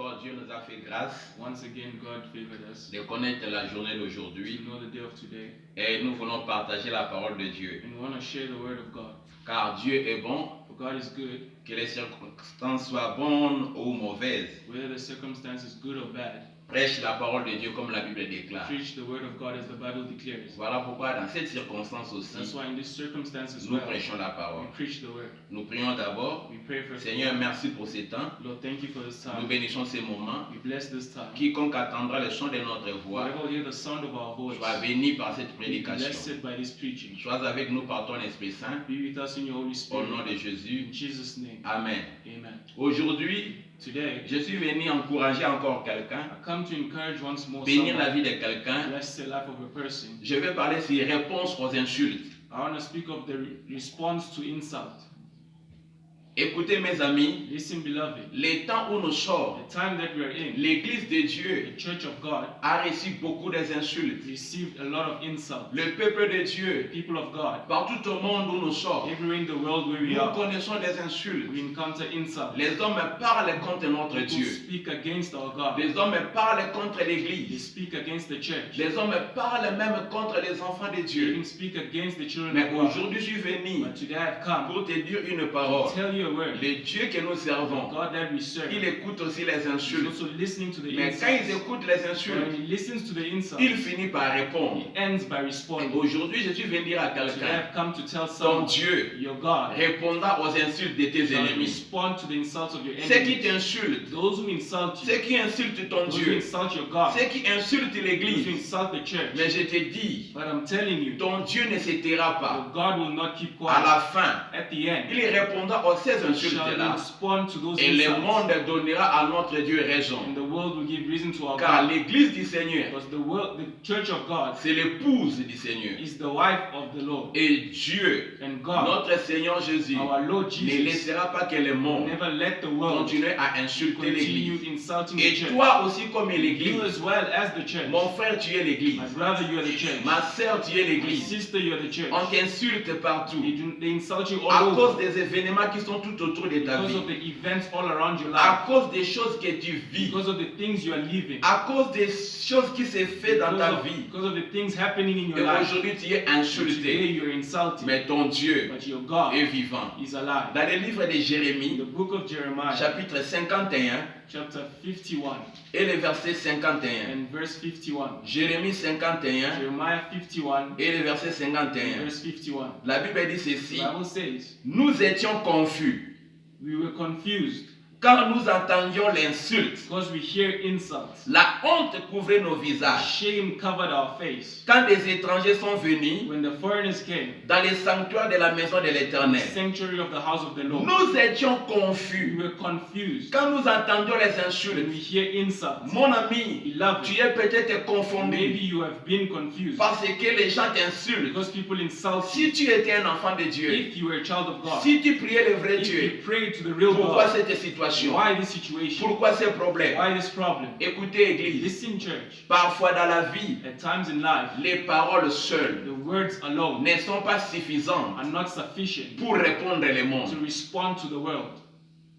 encore, Dieu nous a fait grâce Once again, God favored us de connaître la journée d'aujourd'hui to know the day of today, et nous voulons partager la parole de Dieu. and we want to share the word of God. Car Dieu est bon, For God is good, que les circonstances soient bonnes ou mauvaises. whether the circumstances good or bad. Prêche la parole de Dieu comme la Bible déclare. Preach the word of God as the Bible declares. Voilà pourquoi dans cette circonstance That's aussi, why in these circumstances, nous well, prêchons la we parole. preach the word. Nous prions d'abord. We pray first. Seigneur, merci pour ces temps. Lord, thank you for this Nous time. bénissons ces moments. We bless this time. Quiconque attendra le son de notre voix, Whoever will hear the sound of our voice, sois béni par cette be prédication. blessed by this preaching. Sois avec nous par ton Esprit Saint. Be with us in your Holy Au Spirit. nom de Jésus. In Jesus' name. Amen. Amen. Aujourd'hui, Today, je suis venu encourager encore quelqu'un, I come to encourage once more bénir la someone, vie de quelqu'un. bless the life of a person. Je vais parler sur réponse aux insultes. I want to speak of the response to insult. Écoutez mes amis, Listen, beloved, les temps où nous sommes, the time that we are in, l'Église de Dieu the Church of God a reçu beaucoup des insultes. received a lot of insults. Le peuple de Dieu, People of God, partout au monde où nous sommes, everywhere in the world where we nous are, connaissons des insultes. we encounter insults. Les hommes parlent contre notre People Dieu. speak against our God. Les hommes parlent contre They l'Église. speak against the church. Les hommes parlent même contre les enfants de They Dieu. even speak against the children Mais of God. aujourd'hui, je suis venu But today I've come pour te dire une to parole. tell you a word. Le Dieu que nous The servons, God that we serve il écoute aussi les is insultes. also listening to the Mais quand ils insults. écoutent les When insultes, he listens to the insults, il finit par répondre. he ends by responding. Aujourd'hui, je suis venu dire à Today quelqu'un, I've come to tell ton someone, Dieu your God répondra aux insultes de tes shall ennemis. respond to the insults of your Ceux qui enemies. t'insultent, Those who insult you, ceux qui insultent ton those who Dieu, insult your God, ceux qui insultent those who l'Église. insult the church. Mais je te dis, But I'm telling you, ton Dieu ne se taira pas. your God will not keep À quiet. la fin, At the end, il répondra aux ces he shall insultes-là. respond to those Et le insults. monde donnera à notre Dieu raison. And the world will give reason to our Car God. l'Église du Seigneur, Because the church of God c'est l'épouse du Seigneur. is the wife of the Lord. Et Dieu, And God, notre Seigneur Jésus, our Lord ne Jesus, laissera pas que le will monde never let the world continue à insulter continue l'Église. insulting the Et church. toi aussi comme You l'Église, as well as the church. mon frère, tu es l'Église. My brother, you are the church. Ma sœur, tu es My l'Église. sister, you are the church. On t'insulte partout They insult you à all cause over des événements qui sont tout autour de ta because vie, of the events all around your à life, cause des choses que tu vis, because of the things you are living, à cause des choses qui se font dans ta vie. because of the things happening in Et your life. aujourd'hui, tu es But today insulté. you are insulted, Mais ton Dieu but your God est vivant. is alive. Dans le livre de In Jérémie, the book of Jeremiah, chapitre 51 chapter 51 et le verset 51. and verse 51. Jérémie 51 Jeremiah 51 et le verset and 51. verse 51. La Bible dit The ceci. Bible says, Nous étions confus we were confused quand nous entendions l'insulte. because we hear insults. La honte couvrait nos visages. Shame covered our face. Quand des étrangers sont venus When the foreigners came, dans les sanctuaires de la maison de the l'Éternel, sanctuary of the house of the Lord, nous étions we confus were confused quand nous entendions les when we insultes. hear insults. Mon ami, Beloved, tu es peut-être maybe confondu you have been confused parce que les gens t'insultent. because people insult you. Si tu étais un enfant de Dieu, If you were a child of God, si tu priais le vrai if Dieu, you pray to the real pourquoi God, cette situation? why this situation? Pourquoi ces problèmes? Why this problem? Écoutez, Église, Listen, church. parfois dans la vie, At times in life, les paroles seules the words alone ne sont pas suffisantes are not sufficient pour répondre le to monde. respond to the world.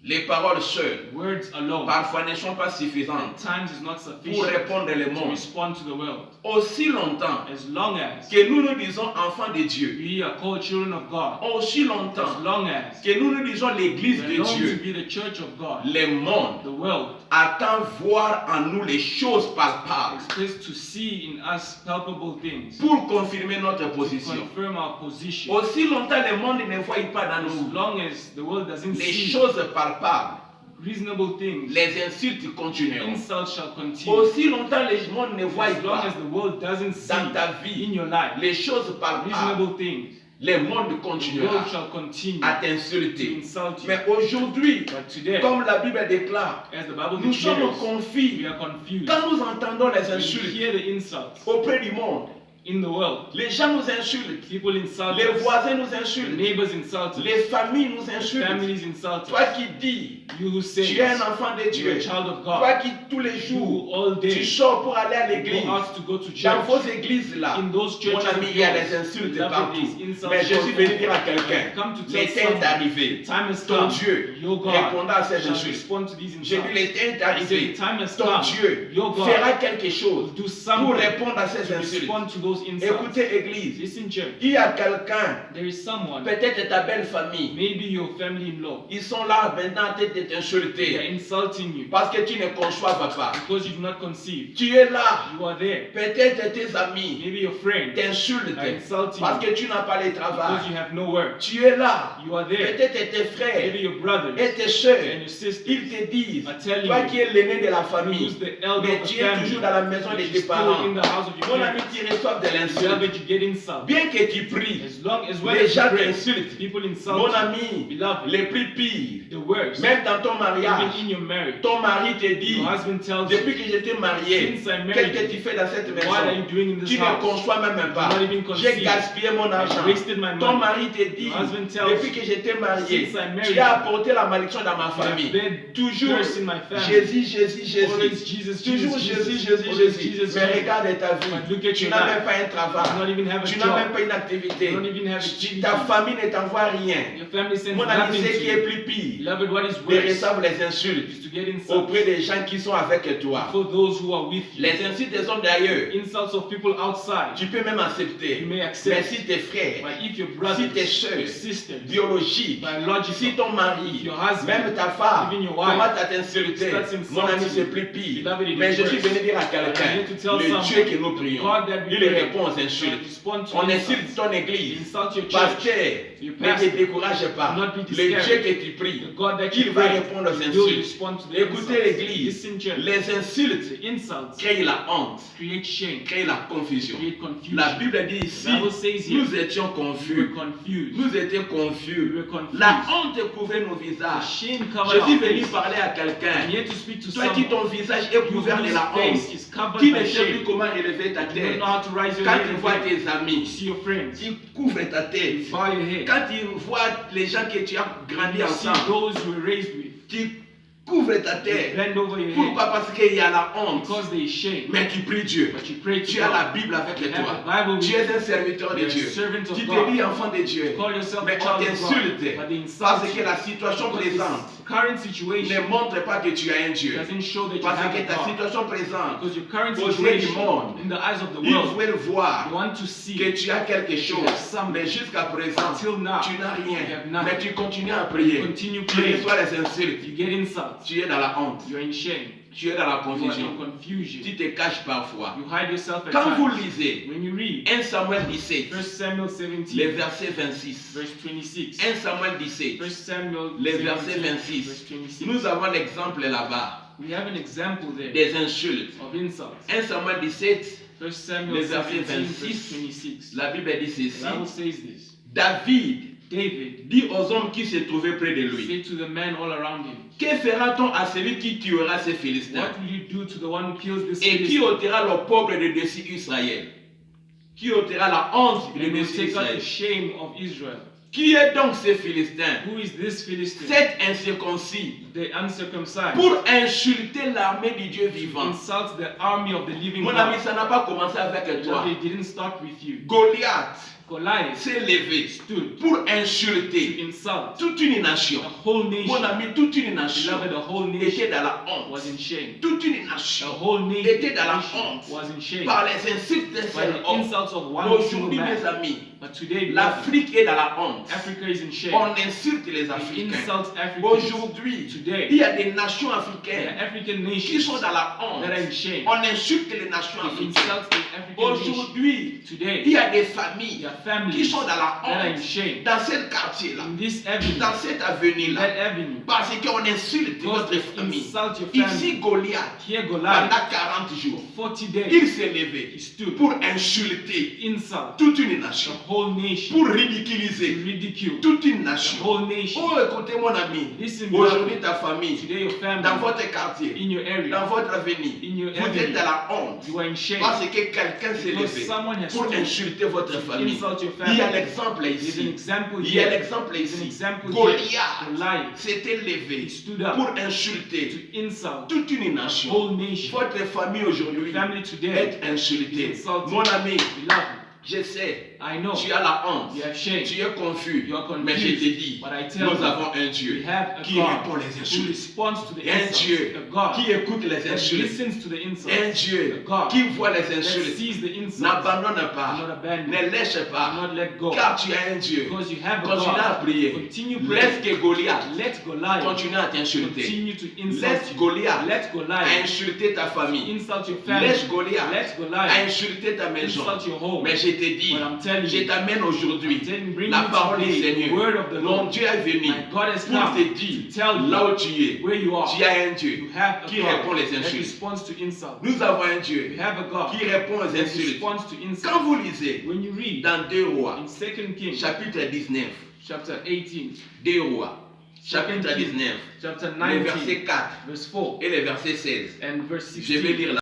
Les paroles seules, Words alone parfois, ne sont pas at suffisantes times is not pour sufficient répondre le to monde. respond to the world. Aussi longtemps As long as que nous nous disons enfants de Dieu, we are called children of God, aussi as longtemps long as que nous nous disons l'église we de are known to Dieu, be the church of God, le monde the world attend voir en nous les choses palpables expects to see in us palpable things pour confirmer notre to position. confirm our position. Aussi longtemps le monde ne voit pas dans As nous long as the world doesn't les see choses palpables, reasonable things, les insultes continueront. insults shall continue. Aussi longtemps le monde ne voit As long pas as the world doesn't see dans ta in vie your life les choses palpables, reasonable things, le monde the continuera world shall continue à to t'insulter. insult you. Mais aujourd'hui, But today, comme la Bible déclare, as the Bible nous sommes declares, we confus are confused. quand nous entendons les When we insultes hear the insults auprès du monde. in the world, Les gens nous insultent, people insult les us, voisins nous the insultent, neighbors insult us, les familles nous the insultent. families insult Toi us. qui dis You who says tu es un enfant de you're Dieu. a child of Toi God. qui tous les You jours, all tu day sors pour aller à l'église. go out to go to Dans church. vos églises là, In those mon churches ami, of il y a yours, des insultes beloved, partout. these insults Mais je suis venu dire à I've quelqu'un, come to le tell temps est someone, arrivé. the time has Ton come. Dieu Your God répondra à ces shall insultes. respond to these J'ai dit, insults. le temps est I said, arrivé. the time has Ton come. Dieu Your God fera quelque chose will do pour something répondre à ces to insultes. respond to those insults. Écoutez, Église, Listen, church. il y a quelqu'un, There is someone, peut-être ta belle famille, maybe your family-in-law, ils sont là maintenant en train de they are t'insulter insulting you parce que tu ne conçois pas. because you do not conceive. Tu es là, You are there. peut-être tes amis Maybe your friends t'insultent are insulting parce you que tu n'as pas le because travail. you have no work. Tu es là, You are there. peut-être tes frères Maybe your brothers et tes and soeurs, your sisters ils te disent, are telling toi you, qui es l'aîné de la who's famille, the elder mais of the tu es toujours family, dans la maison de but tes you're still parents. in the house of your Mon ami, parents. tu reçois de l'insulte. Beloved, you get insult. Bien que tu pries, As long as well les as you gens pray, t'insultent. people Mon insult you. ami, Beloved, les plus pires, the worst, même dans ton even mariage, in your marriage, ton mari te dit, your husband tells you, depuis que j'étais marié, since I qu'est-ce que married tu you, fais dans cette what are you maison? doing in this Tu ne house? conçois même pas. Not even J'ai conceive. gaspillé mon argent. I wasted my Ton money. mari te dit, Your husband tells depuis que j'étais marié, since I married tu as you, apporté la malédiction dans ma I have famille. been Toujours curse in my family. Jésus, Jésus, Always Jésus. Jesus, Toujours Jesus, Jésus, Jesus. Jésus, Always Jésus. Jesus, Mais Jesus. regarde ta But look vie. at Tu your n'as life. même pas un You travail. don't even have a Tu n'as même job. pas une activité. You don't even have activities. Ta famille ne t'envoie rien. Your family sends Mon ami, nothing ce to qui est you. plus pire, Beloved, what is de worse recevoir les insultes is to get insults auprès des gens qui sont avec toi. for those who are with you. Les insultes des hommes d'ailleurs, Insults of people outside, tu peux même accepter. you may Mais accept. si tes frères, But if your si brothers, tes your soeurs, sisters, biologiques, si biological, ton mari, your husband, même ta femme, even your wife, commence à t'insulter, starts insulting mon ami, you, c'est plus pire. beloved, it is Mais je suis worse. venu dire à I'm quelqu'un, here to tell le someone, Dieu que nous prions, God that we il pray, répond aux shall insultes. respond to On insults. insulte ton église. Insult your church. Pasteur, Your ne te pastor. décourage pas. Do not be Le Dieu discouraged. que tu pries, The God that il you va pray répondre aux will insultes. respond to the Écoutez insults. l'église, Listen, church. les insultes The insults créent la honte, create shame, créent la confusion. create confusion. La Bible dit ici, The Bible says here, nous étions we were confus. confused. Nous étions We confus. were confused. La honte couvrait nos The visages. shame covered Je our suis venu face. parler à I'm quelqu'un. here to speak to Toi qui someone. ton visage est You couvert de whose la honte, face is covered qui by ne sais plus shame. comment relever ta You don't tête. know how to rise your Quand head. tu vois tes You amis, see your friends. tu couvres ta You tête. bow your head. Quand tu vois les gens que tu as grandi You see ensemble, those you were raised with. tu couvres ta You tête. bend over your head Pourquoi? Parce qu'il y a la honte. because there is shame. Mais tu pries Dieu. But you pray to Tu as la God. Bible avec You have toi. the Bible with Tu you. es un serviteur de You're a Dieu. servant of Tu te God. dis enfant de Dieu. Call yourself a Mais on child of God. t'insulte But they insult parce que you. la situation Because présente this current ne situation montre pas que tu as un Dieu. doesn't show that you Parce have que a ta God. situation présente, Because your current aux yeux du situation, monde, in the eyes of the ils world, veulent you voir want to see que tu as quelque chose. have something. Mais jusqu'à présent, Until now, tu n'as you rien. have nothing. Mais tu continues à prier. Continue Tu praying. reçois les insultes. You get insults. Tu es dans la honte. You're in shame. Tu es dans la You are confusion. in confusion. Tu te caches parfois. You hide yourself at Quand vous times. lisez When you read 1 Samuel 17, 1 Samuel le 17, verset 26. verse 26. 1 Samuel 17, 1 Samuel le verset 17, 26. verse 26. Nous avons l'exemple là-bas We have an example there des insultes. of insults. 1 Samuel 17, 1 Samuel le verset 17, 26. verse 26. la Bible dit The ceci. Bible says this. David David dit aux hommes qui se trouvaient près de lui, said to the men all around him, que fera-t-on à celui qui tuera ces Philistins what will you do to the one who kills this et qui Philistine? ôtera le pauvre de dessus Israël? Qui ôtera la honte de And will dessus take out Israël? the shame of Israel. Qui est donc ce Philistin? Who is this Philistine? Cet incirconcis The uncircumcised. pour insulter l'armée du Dieu vivant. Insults the army of the living Mon ami, God. ça n'a pas commencé avec toi. They didn't start with you. Goliath Goliath s'est levé stood pour to insulter insult toute une nation. the whole Mon nation. ami, toute une nation Beloved, the whole était nation dans la honte. was in shame. Toute une The nation whole était dans la nation honte was in shame par les insultes d'un by seul the homme. insults of one single Aujourd'hui, mes man. amis, But today, beloved, l'Afrique est dans la honte. Africa is in shame. On insulte les We Africains. insult Africans. Aujourd'hui, il Today, y a des nations there africaines are African qui nations sont dans la honte. that are in shame. On insulte les nations We africaines. insult the African nation. Aujourd'hui, Today, il y a des there familles are qui families sont dans la that are in honte. shame. Dans ce quartier-là, In this avenue, dans cette avenue-là, that avenue, parce qu'on insulte because votre they famille. insult your Ici, family. Goliath, Here, pendant Goliath, 40 jours, for 40 days, il s'est levé he stood pour insulter insult toute une the nation, whole nation, pour to ridiculiser ridicule toute une the nation. whole nation. Oh, écoutez mon ami, Listen, aujourd'hui beloved, ta famille, today your dans family, votre quartier, in your dans area, votre avenue, in your vous êtes avenue, dans la honte you are in shame parce que quelqu'un s'est because levé someone has pour stood insulter votre to famille. insult insult your Il y a family. l'exemple There's an ici. example Il y a here. l'exemple There's an ici. example Goliath here. Goliath s'était levé stood up pour insulter to insult toute une nation. whole nation. Votre famille aujourd'hui Family today est insultée. is insulted. Mon ami, Beloved, je sais, I know tu as la honte, you have shame. tu es confus, You are confused. mais je te dis, But I tell nous you, avons un we Dieu have a qui God répond les who insultes, responds to the un insults. Dieu A God qui écoute les that insultes, listens to the insults. un Dieu A God qui voit les that insultes. sees the insults. N'abandonne Do not pas, abandon. ne lâche Do pas, not let go. car tu as un Dieu. Because you have a Continue à God. prier. Continue Laisse praying. que Goliath Let Goliath continue à t'insulter. continue to insult Laisse you. Goliath Let Goliath insulter ta famille. insult your family. Laisse Goliath Let Goliath insulter ta maison. insult your home. Mais je te dis, But I'm telling je you, t'amène aujourd'hui bring la you parole du today the Seigneur. word of the Mon Lord. Dieu est venu My God has pour come te dire to tell you là où tu es. where you are. Tu as un Dieu You have a qui répond God les that insultes. responds to insult. Nous avons un Dieu We have a God qui répond aux that insultes. responds to Quand insult. vous lisez When you read dans 2 Rois, in 2 Kings chapitre 19, chapter 18, 2 Rois, 2 chapitre Kings 19, chapter le verset 19, 4 verse 4 et le verset 16. and verse Je vais 16. lire